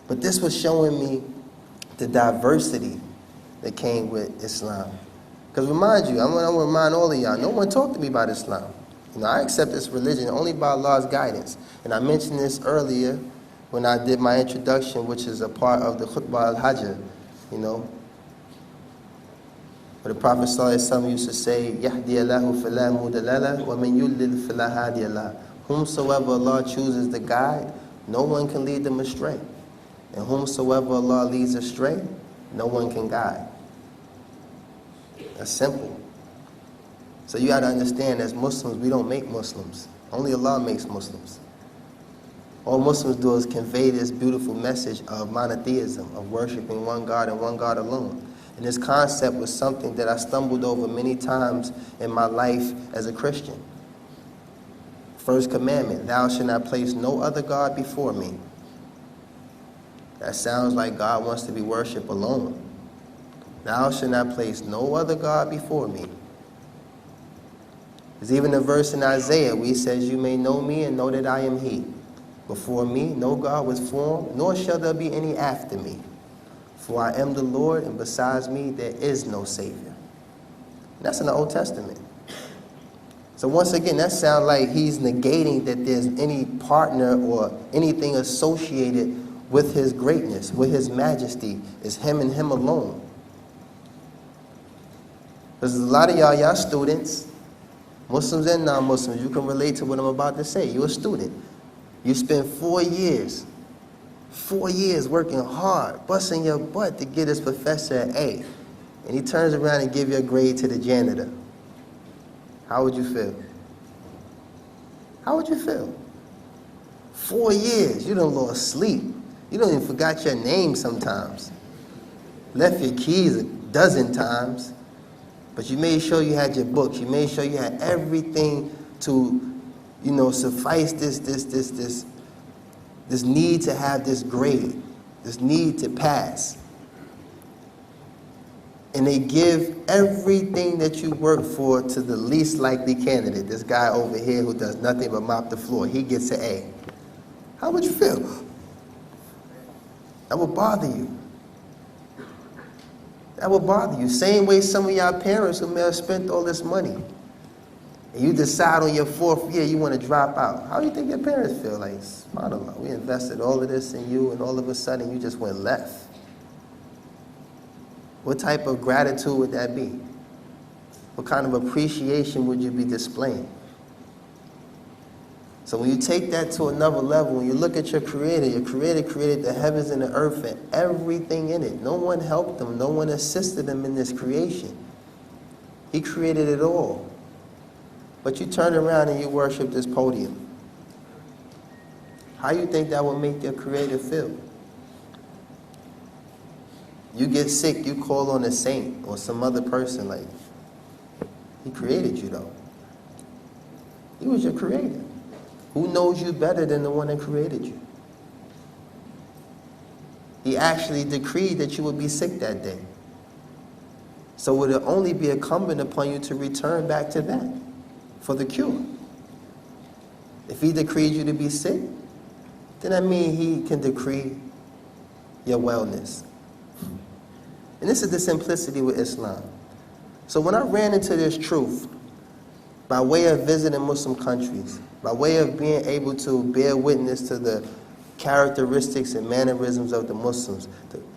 But this was showing me the diversity that came with Islam. Because remind you, I'm going to remind all of y'all, no one talked to me about Islam. You know, I accept this religion only by Allah's guidance. And I mentioned this earlier when I did my introduction, which is a part of the Khutbah al-Hajj, you know. But the Prophet ﷺ used to say, يَهْدِيَ اللَّهُ فَلَا مُضِلَّ لَهُ وَمَنْ يُضْلِلْ فَلَا هَادِيَ لَهُ. Whomsoever Allah chooses to guide, no one can lead them astray. And whomsoever Allah leads astray, no one can guide. That's simple. So you got to understand, as Muslims, we don't make Muslims. Only Allah makes Muslims. All Muslims do is convey this beautiful message of monotheism, of worshiping one God and one God alone. And this concept was something that I stumbled over many times in my life as a Christian. First commandment, thou shalt not place no other God before me. That sounds like God wants to be worshipped alone. Thou shalt not place no other God before me. There's even a verse in Isaiah where he says, you may know me and know that I am he. Before me no God was formed, nor shall there be any after me. For I am the Lord, and besides me there is no Savior. And that's in the Old Testament. So once again, that sounds like he's negating that there's any partner or anything associated with his greatness, with his majesty. It's him and him alone. Because a lot of y'all students, Muslims and non-Muslims, you can relate to what I'm about to say. You're a student. You spend 4 years working hard, busting your butt to get this professor an A. And he turns around and gives you a grade to the janitor. How would you feel? How would you feel? 4 years, you done lost sleep. You don't even forgot your name sometimes. Left your keys a dozen times. But you made sure you had your books. You made sure you had everything to, you know, suffice this need to have this grade, this need to pass. And they give everything that you work for to the least likely candidate. This guy over here who does nothing but mop the floor, he gets an A. How would you feel? That would bother you. That would bother you. Same way some of y'all parents who may have spent all this money, and you decide on your 4th year you want to drop out. How do you think your parents feel? Like, subhanAllah, we invested all of this in you, and all of a sudden you just went left. What type of gratitude would that be? What kind of appreciation would you be displaying? So when you take that to another level, when you look at your Creator created the heavens and the earth and everything in it. No one helped him. No one assisted him in this creation. He created it all. But you turn around and you worship this podium. How do you think that will make your Creator feel? You get sick, you call on a saint or some other person, like, he created you though. He was your Creator. Who knows you better than the one that created you? He actually decreed that you would be sick that day. So would it only be incumbent upon you to return back to that for the cure? If he decreed you to be sick, then that means he can decree your wellness. And this is the simplicity with Islam. So when I ran into this truth, by way of visiting Muslim countries, by way of being able to bear witness to the characteristics and mannerisms of the Muslims,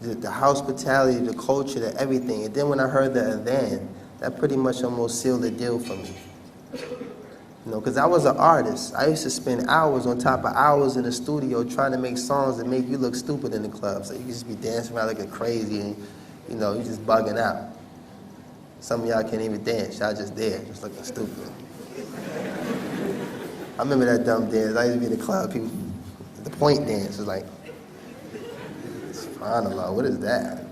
the hospitality, the culture, the everything. And then when I heard the adhan, that pretty much almost sealed the deal for me. You know, because I was an artist. I used to spend hours on top of hours in the studio trying to make songs that make you look stupid in the club. So you just be dancing around looking crazy and, you know, you just bugging out. Some of y'all can't even dance. Y'all just there, just looking stupid. I remember that dumb dance. I used to be in the club, people, the point dance was like, subhanAllah, what is that?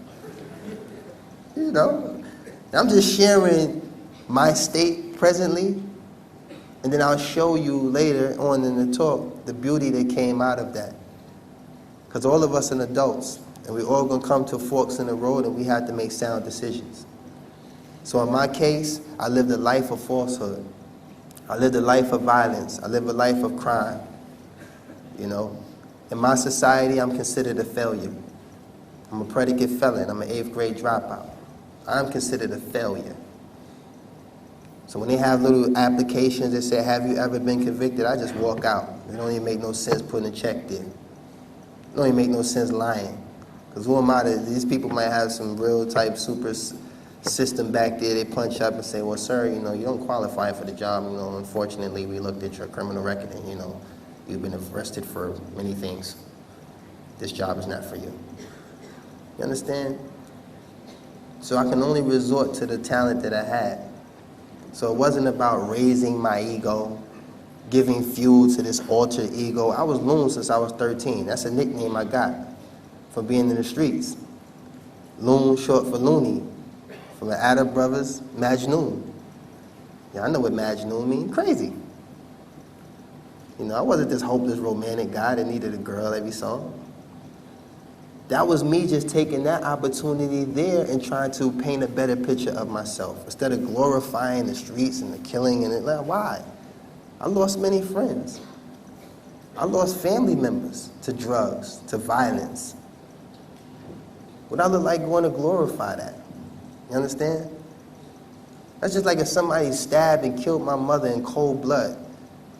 You know, I'm just sharing my state presently, and then I'll show you later on in the talk the beauty that came out of that. Because all of us are adults, and we're all going to come to forks in the road, and we have to make sound decisions. So in my case, I lived a life of falsehood. I lived a life of violence. I live a life of crime. You know, in my society, I'm considered a failure. I'm a predicate felon. I'm an 8th grade dropout. I'm considered a failure. So when they have little applications that say, have you ever been convicted? I just walk out. It don't even make no sense putting a check there. It don't even make no sense lying. Because who am I to, these people might have some real type super system back there. They punch up and say, well, sir, you know, you don't qualify for the job. You know, unfortunately, we looked at your criminal record and, you know, you've been arrested for many things. This job is not for you. You understand? So I can only resort to the talent that I had. So it wasn't about raising my ego, giving fuel to this alter ego. I was loon since I was 13. That's a nickname I got for being in the streets. Loon, short for loony. From the Adab brothers, Majnoon. Yeah, I know what Majnoon means. Crazy. You know, I wasn't this hopeless romantic guy that needed a girl every song. That was me just taking that opportunity there and trying to paint a better picture of myself. Instead of glorifying the streets and the killing and it. Why? I lost many friends. I lost family members to drugs, to violence. Would I look like going to glorify that? You understand? That's just like if somebody stabbed and killed my mother in cold blood,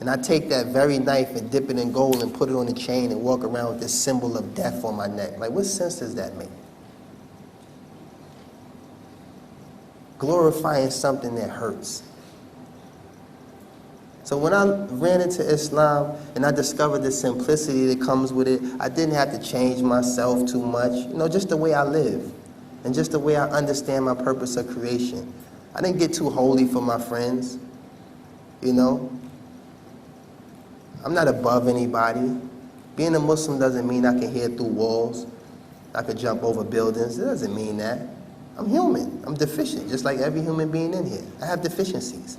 and I take that very knife and dip it in gold and put it on a chain and walk around with this symbol of death on my neck. Like, what sense does that make? Glorifying something that hurts. So when I ran into Islam and I discovered the simplicity that comes with it, I didn't have to change myself too much. You know, just the way I live and just the way I understand my purpose of creation. I didn't get too holy for my friends, you know. I'm not above anybody. Being a Muslim doesn't mean I can hear through walls. I could jump over buildings. It doesn't mean that. I'm human. I'm deficient, just like every human being in here. I have deficiencies.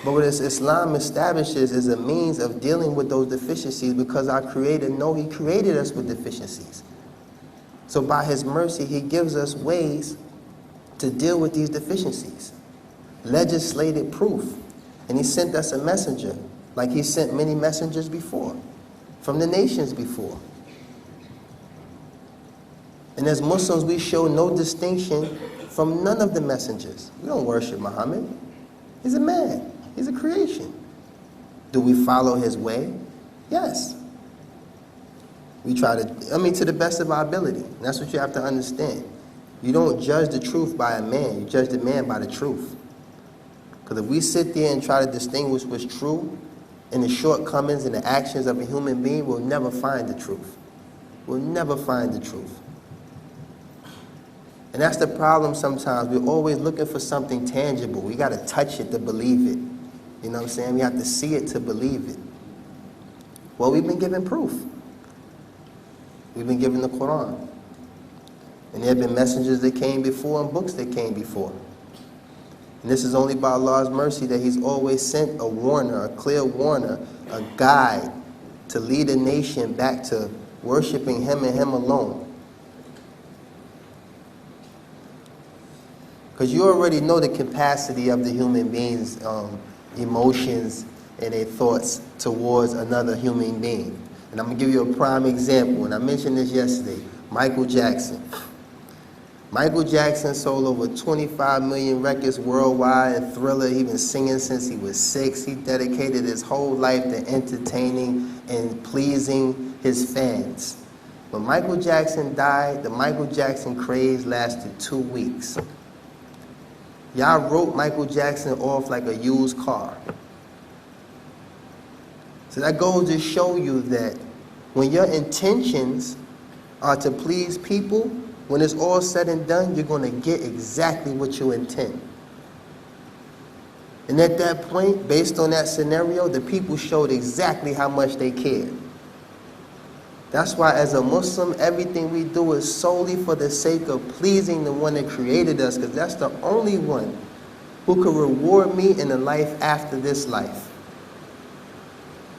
But what Islam establishes is a means of dealing with those deficiencies because our Creator knows He created us with deficiencies. So by His mercy, He gives us ways to deal with these deficiencies. Legislated proof. And He sent us a messenger, like He sent many messengers before, from the nations before. And as Muslims, we show no distinction from none of the messengers. We don't worship Muhammad. He's a man. He's a creation. Do we follow His way? Yes. We try to, to the best of our ability. And that's what you have to understand. You don't judge the truth by a man. You judge the man by the truth. Because if we sit there and try to distinguish what's true and the shortcomings and the actions of a human being, we'll never find the truth. We'll never find the truth. And that's the problem sometimes. We're always looking for something tangible. We got to touch it to believe it. You know what I'm saying? We have to see it to believe it. Well, we've been given proof. We've been given the Quran. And there have been messengers that came before and books that came before. And this is only by Allah's mercy that He's always sent a warner, a clear warner, a guide to lead a nation back to worshiping Him and Him alone. Because you already know the capacity of the human being's emotions and their thoughts towards another human being. And I'm going to give you a prime example, and I mentioned this yesterday. Michael Jackson. Michael Jackson sold over 25 million records worldwide, and Thriller. He's been singing since he was 6. He dedicated his whole life to entertaining and pleasing his fans. When Michael Jackson died, the Michael Jackson craze lasted 2 weeks. Y'all wrote Michael Jackson off like a used car. So that goes to show you that when your intentions are to please people, when it's all said and done, you're going to get exactly what you intend. And at that point, based on that scenario, the people showed exactly how much they cared. That's why as a Muslim, everything we do is solely for the sake of pleasing the one that created us, because that's the only one who could reward me in the life after this life.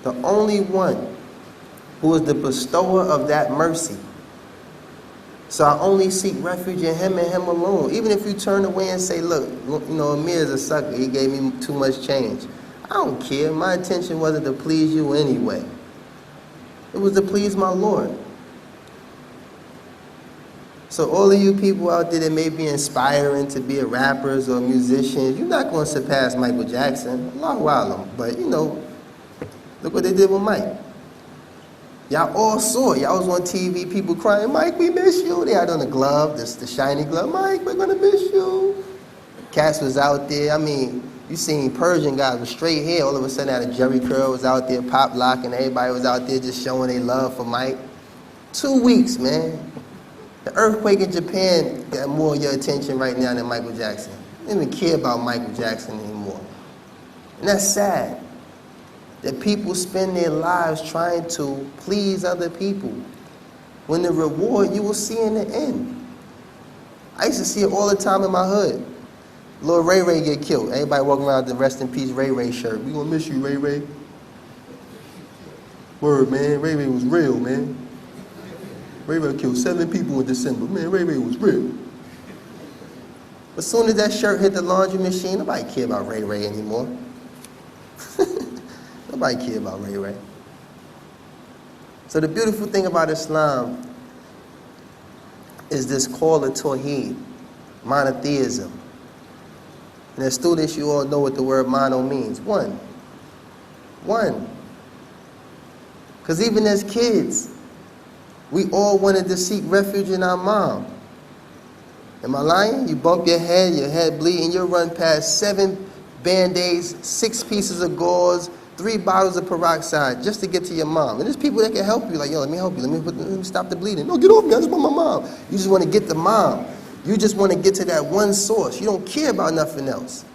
The only one who is the bestower of that mercy. So I only seek refuge in him and him alone. Even if you turn away and say, look, you know, Amir's a sucker. He gave me too much change. I don't care. My intention wasn't to please you anyway. It was to please my Lord. So all of you people out there that may be inspiring to be rappers or musicians, you're not going to surpass Michael Jackson. Allahu A'lam. But, you know, look what they did with Mike. Y'all all saw it. Y'all was on TV, people crying, Mike, we miss you. They had on the glove, the shiny glove. Mike, we're going to miss you. Cass was out there. I mean, you seen Persian guys with straight hair. All of a sudden, had a Jerry curl was out there, pop lock, and everybody was out there just showing their love for Mike. 2 weeks, man. The earthquake in Japan got more of your attention right now than Michael Jackson. They don't even care about Michael Jackson anymore. And that's sad. That people spend their lives trying to please other people, when the reward you will see in the end. I used to see it all the time in my hood. Lil Ray Ray get killed. Everybody walking around with the rest in peace Ray Ray shirt. We gonna miss you, Ray Ray. Word, man. Ray Ray was real, man. Ray Ray killed 7 people in December. Man, Ray Ray was real. But as soon as that shirt hit the laundry machine, nobody care about Ray Ray anymore. Nobody care about Ray Ray. So the beautiful thing about Islam is this call to Tawheed, monotheism. And as students, you all know what the word mono means. One. One. Because even as kids, we all wanted to seek refuge in our mom. Am I lying? You bump your head bleeding, you'll run past 7 Band-Aids, 6 pieces of gauze, 3 bottles of peroxide just to get to your mom. And there's people that can help you, like, yo, let me help you, let me stop the bleeding. No, get off me, I just want my mom. You just want to get the mom. You just want to get to that one source. You don't care about nothing else.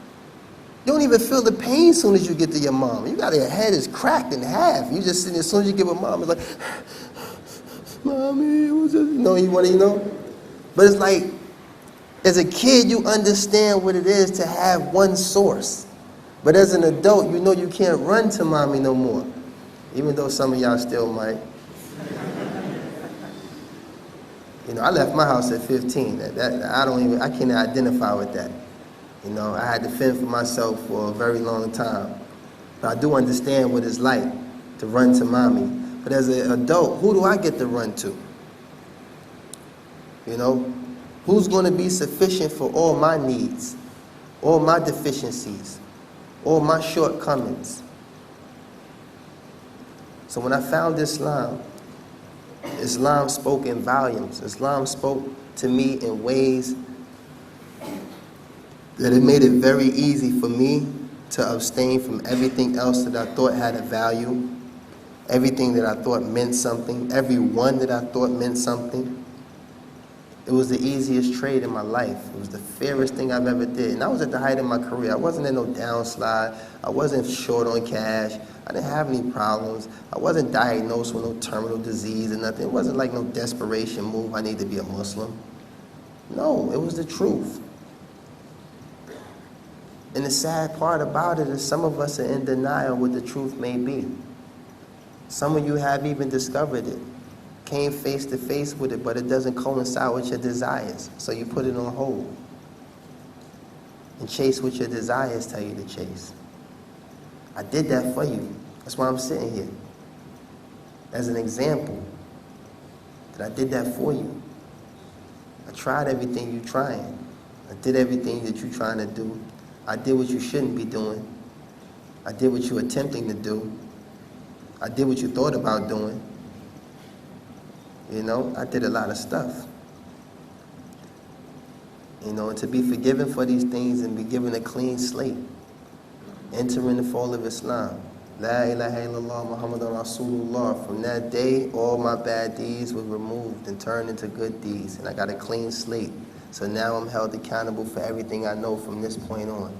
You don't even feel the pain as soon as you get to your mom. You got your head is cracked in half. You just sitting as soon as you get with mom, it's like, Mommy, what's this? You know, you want to, you know? But it's like, as a kid, you understand what it is to have one source. But as an adult, you know you can't run to mommy no more. Even though some of y'all still might. You know, I left my house at 15. I can't identify with that. You know, I had to fend for myself for a very long time. But I do understand what it's like to run to mommy. But as an adult, who do I get to run to? You know, who's going to be sufficient for all my needs, all my deficiencies, all my shortcomings? So when I found Islam, Islam spoke in volumes. Islam spoke to me in ways that it made it very easy for me to abstain from everything else that I thought had a value, everything that I thought meant something, everyone that I thought meant something. It was the easiest trade in my life. It was the fairest thing I've ever did. And I was at the height of my career. I wasn't in no downslide. I wasn't short on cash. I didn't have any problems. I wasn't diagnosed with no terminal disease or nothing. It wasn't like no desperation move. I need to be a Muslim. No, it was the truth. And the sad part about it is some of us are in denial what the truth may be. Some of you have even discovered it, came face to face with it, but it doesn't coincide with your desires. So you put it on hold and chase what your desires tell you to chase. I did that for you. That's why I'm sitting here. As an example, that I did that for you. I tried everything you're trying. I did everything that you're trying to do. I did what you shouldn't be doing. I did what you're attempting to do. I did what you thought about doing. You know, I did a lot of stuff. You know, and to be forgiven for these things and be given a clean slate. Entering the fold of Islam. La ilaha illallah Muhammadan Rasulullah. From that day, all my bad deeds were removed and turned into good deeds. And I got a clean slate. So now I'm held accountable for everything I know from this point on.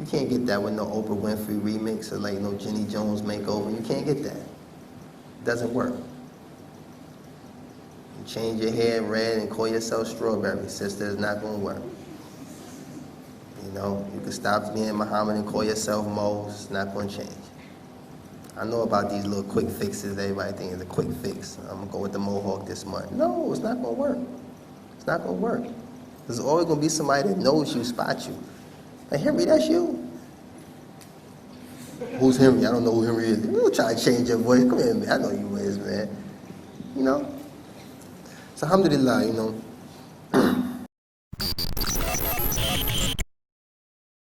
You can't get that with no Oprah Winfrey remix or like no Jenny Jones makeover. You can't get that. It doesn't work. You change your hair red and call yourself Strawberry. Sister, it's not going to work. You know, you can stop being Muhammad and call yourself Mo. It's not going to change. I know about these little quick fixes. Everybody thinks it's a quick fix. I'm going to go with the Mohawk this month. No, it's not going to work. It's not going to work. There's always going to be somebody that knows you, spot you. Like, Henry, that's you. Who's Henry? I don't know who Henry is. You don't try to change your voice. Come here, man. I know who you is, man. You know? So, alhamdulillah, you know.